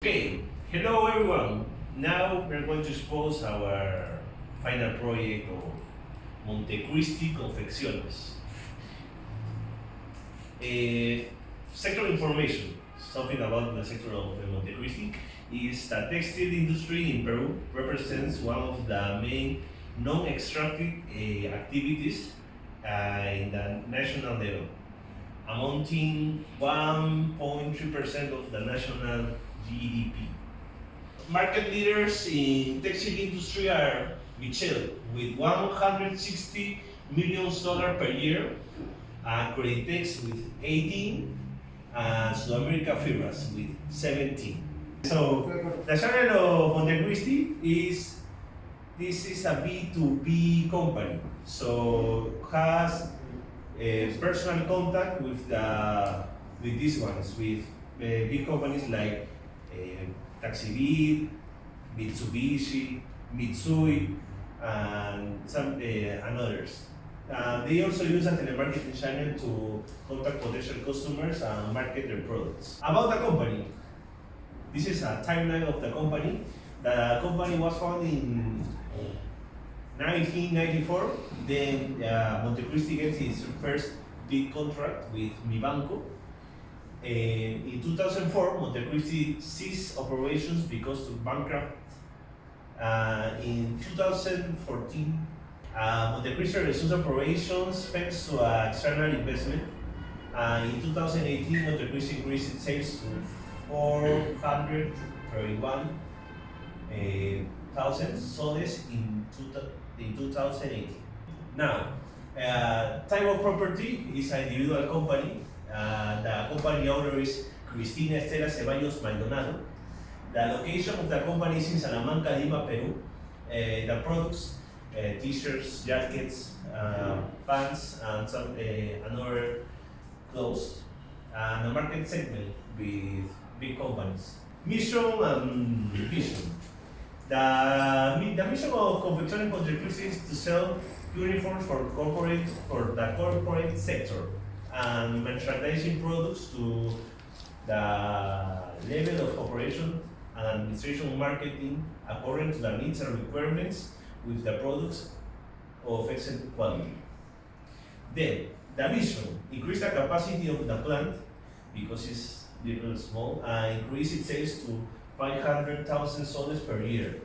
Okay, hello everyone. Now we're going to expose our final project of Montecristi confecciones. Sector information, something about the sector of Montecristi is the textile industry in Peru represents one of the main non-extractive activities in the national level, amounting 1.3% of the national GDP. Market leaders in textile industry are Michel with $160 million per year, Creditex with 18, and Sudamerica Fibras with 17. So the channel of Montecristi is a B2B company, so has a personal contact with these ones, with big companies like Taxi, Mitsubishi, Mitsui, and some and others. They also use a telemarketing channel to contact potential customers and market their products. About the company, this is a timeline of the company. The company was founded in 1994. Then Montecristi gets its first big contract with Mi Banco. In 2004, Montecristi ceased operations because of bankrupt. In 2014, Montecristi resumed operations thanks to external investment. In 2018, Montecristi increased its sales to 431,000 soles in 2018. Now, type of property is an individual company. The company owner is Cristina Estela Ceballos Maldonado. The location of the company is in Salamanca, Lima, Peru. The products, t-shirts, jackets, pants, and some other clothes. And the market segment with big companies. Mission and vision. The mission of Confecciones Montecristi is to sell uniforms for the corporate sector and merchandising products to the level of operation and administration marketing according to the needs and requirements with the products of excellent quality. Then, the vision, increase the capacity of the plant because it's little small and increase its sales to 500,000 soles per year.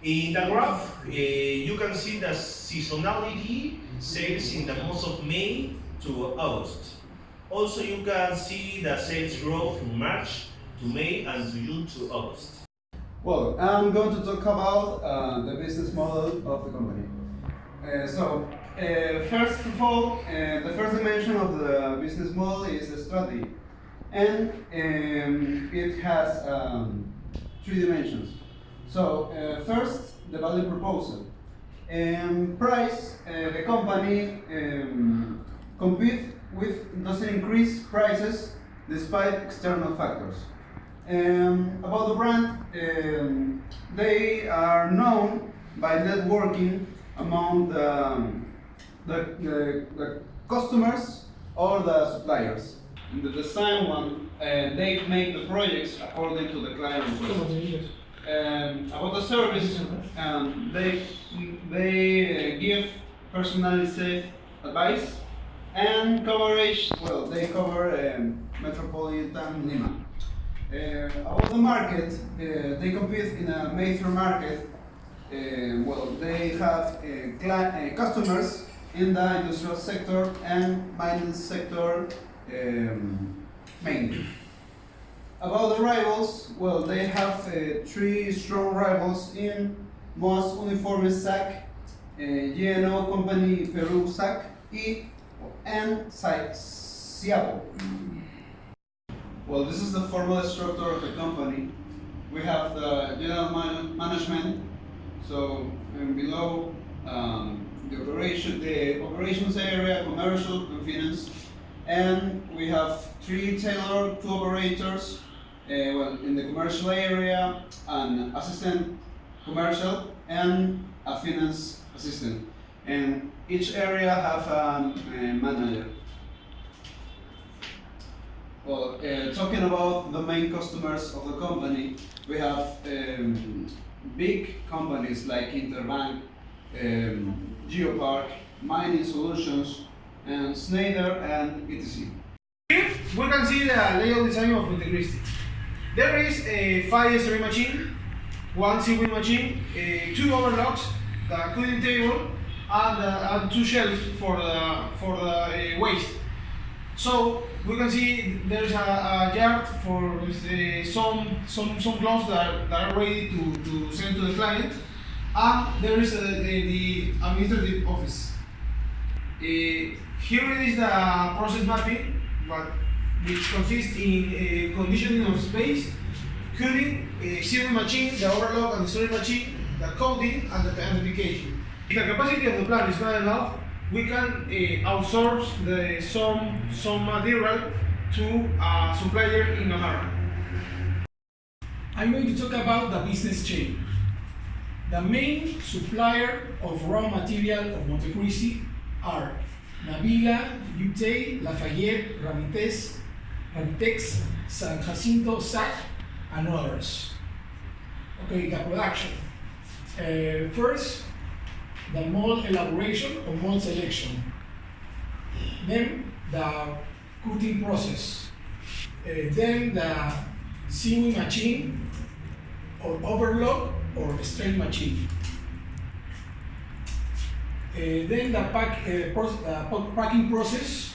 In the graph, you can see the seasonality sales in the months of May to August. Also, you can see the sales growth from March to May and to June to August. Well, I'm going to talk about the business model of the company. First of all, the first dimension of the business model is the strategy, and it has three dimensions. First, the value proposal. Price, the company doesn't increase prices despite external factors. About the brand, they are known by networking among the customers or the suppliers. In the design one, they make the projects according to the client request. About the service, they give personalized advice and coverage. Well, they cover metropolitan Lima. About the market, they compete in a major market. They have customers in the industrial sector and mining sector mainly. About the rivals, they have three strong rivals in Moas Uniformes SAC, GNO Company Peru SAC, and Siapo. This is the formal structure of the company. We have the general management, so below the operations area, commercial and finance, and we have three tailored two operators. In the commercial area, an assistant commercial and a finance assistant, and each area have a manager. Well, talking about the main customers of the company, we have big companies like Interbank, Geopark, Mining Solutions, and Schneider and etc. Here we can see the layout design of Montecristi. There is a 5 SRE machine, 1 seaweed machine, 2 overlocks, the cooling table, and 2 shelves for the waste. So we can see there's a yard for some clothes that are ready to send to the client, and there is the administrative office. Here it is the process mapping, which consists in conditioning of space, cooling, sealing machine, the overlock and the storage machine, the coating, and the amplification. If the capacity of the plant is not enough, we can outsource some material to a supplier in Navarra. I'm going to talk about the business chain. The main supplier of raw material of Montecristi are Navila, Utah, Lafayette, Ramitex, San Jacinto, SAC, and others. Okay, the production. First, the mold elaboration or mold selection. Then the cutting process. Then the sewing machine or overlock or strain machine. Then the packing process.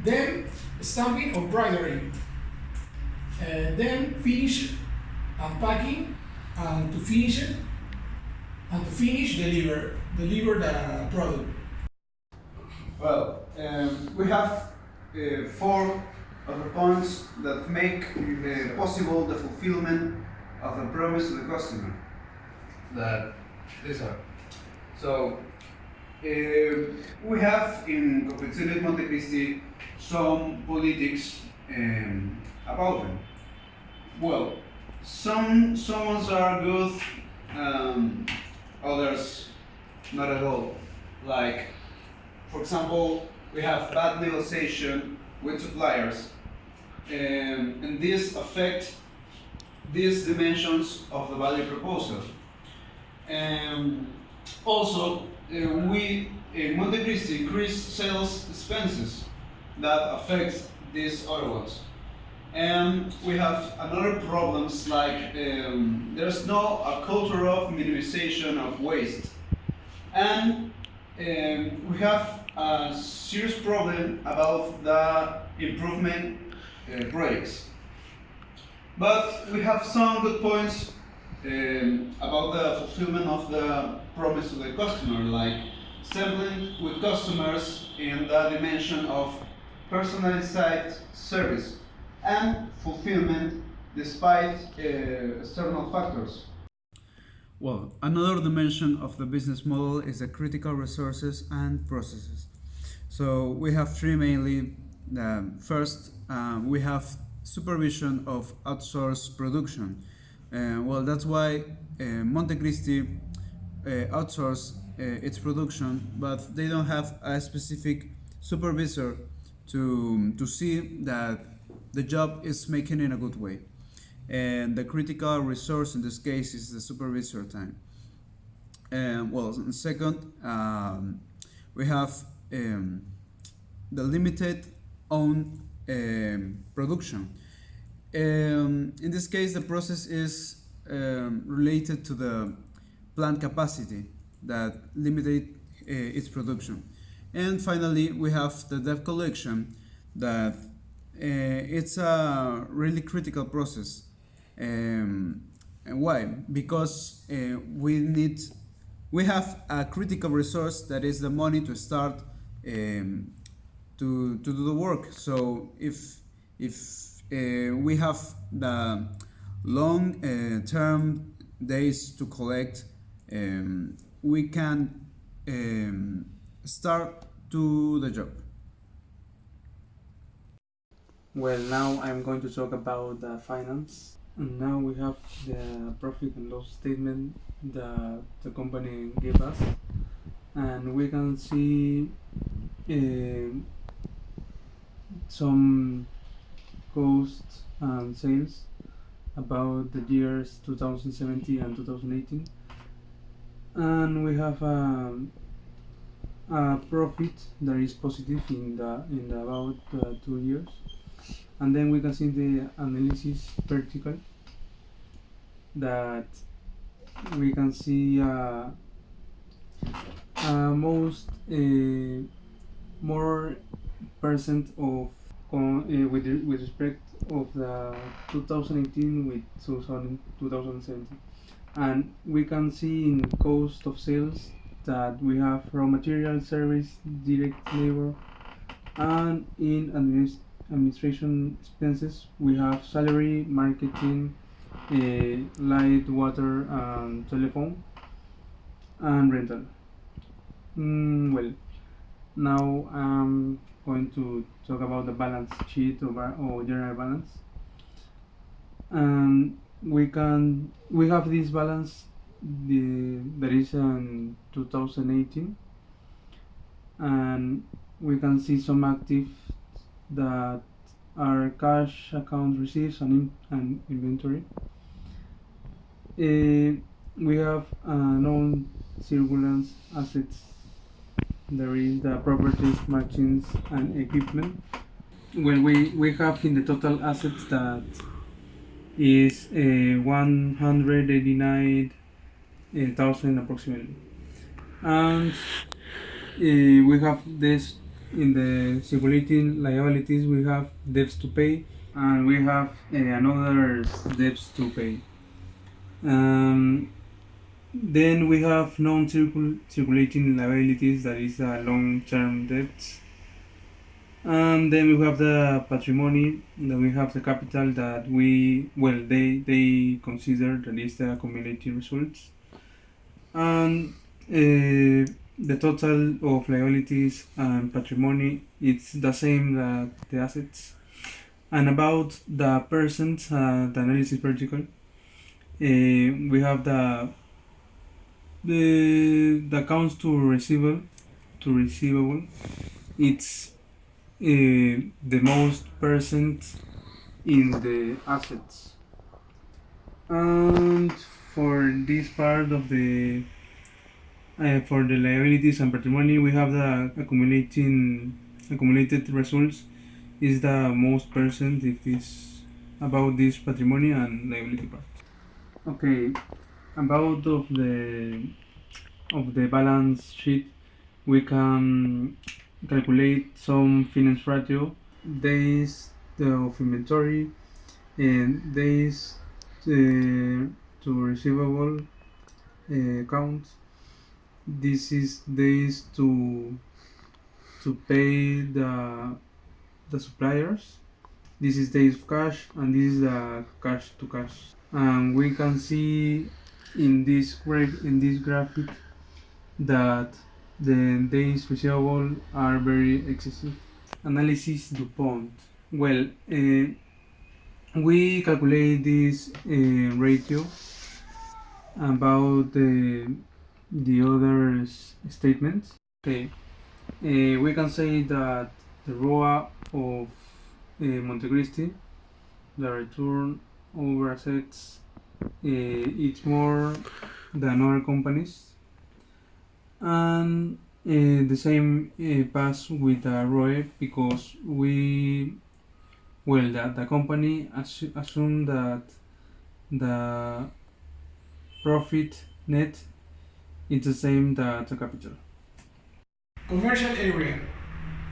Then stamping or bridering. Then finish unpacking, and to finish it, and to finish deliver the product. Well, we have 4 of the points that make possible the fulfillment of the promise to the customer. That these are. So we have in confecciones Montecristi some politics about them. Well, some ones are good, others not at all. Like, for example, we have bad negotiation with suppliers, and this affect these dimensions of the value proposal. Also, we in Montecristi increase sales expenses that affects these other ones. And we have another problems like there's no a culture of minimization of waste, and we have a serious problem about the improvement projects. But we have some good points about the fulfillment of the promise to the customer, like sampling with customers in the dimension of personalized service and fulfillment despite external factors. Well, another dimension of the business model is the critical resources and processes. So we have 3 mainly. First, we have supervision of outsourced production. Well, that's why Montecristi outsource its production, but they don't have a specific supervisor to see that the job is making in a good way. And the critical resource in this case is the supervisor time. Well, second, we have the limited own production. In this case, the process is related to the plant capacity that limited its production. And finally, we have the debt collection that it's a really critical process. And why? Because we have a critical resource that is the money to start to do the work. So if we have the long term days to collect, we can start to the job. Well, now I'm going to talk about the finance. And now we have the profit and loss statement that the company gave us, and we can see some costs and sales about the years 2017 and 2018, and we have a profit that is positive in the about 2 years. And then we can see the analysis vertical that we can see more percent of with respect of the 2018 with 2017, and we can see in cost of sales that we have raw material, service, direct labor, and in administration expenses we have salary, marketing, light, water, and telephone, and rental. Well, now I'm going to talk about the balance sheet or general balance. We have this balance that is in 2018, and we can see some active that are cash, account receipts, and inventory. We have non-circulant assets. There is the properties, machines, and equipment. Well, we have in the total assets that is 189,000 approximately, and we have this in the circulating liabilities. We have debts to pay, and we have another debts to pay. Then we have non-circulating liabilities, that is long-term debts. And then we have the patrimony, then we have the capital that they consider that is the accumulated results. And the total of liabilities and patrimony, it's the same that the assets. And about the percent, the analysis vertical, we have the accounts to receivable. It's the most percent in the assets. And for this part of the for the liabilities and patrimony, we have the accumulated results is the most percent if this about this patrimony and liability part. Okay, about of the balance sheet, we can calculate some finance ratio, days of inventory, and days to receivable accounts. This is days to pay the suppliers. This is days of cash, and this is the cash to cash. And we can see in this graphic that the days receivable are very excessive. Analysis DuPont. Well, we calculate this ratio about the other statements. Okay, we can say that the ROA of Montecristi, the return over assets, it's more than other companies, and the same pass with the ROE, because the company assume that the profit net is the same that the capital. Commercial area.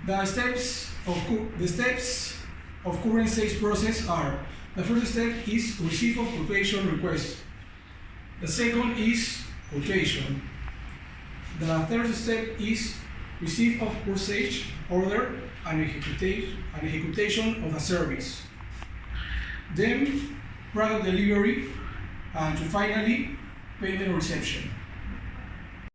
The steps of current sales process are: the first step is receipt of quotation request. The second is quotation. The third step is receipt of purchase order and execution of the service. Then product delivery, and finally payment reception.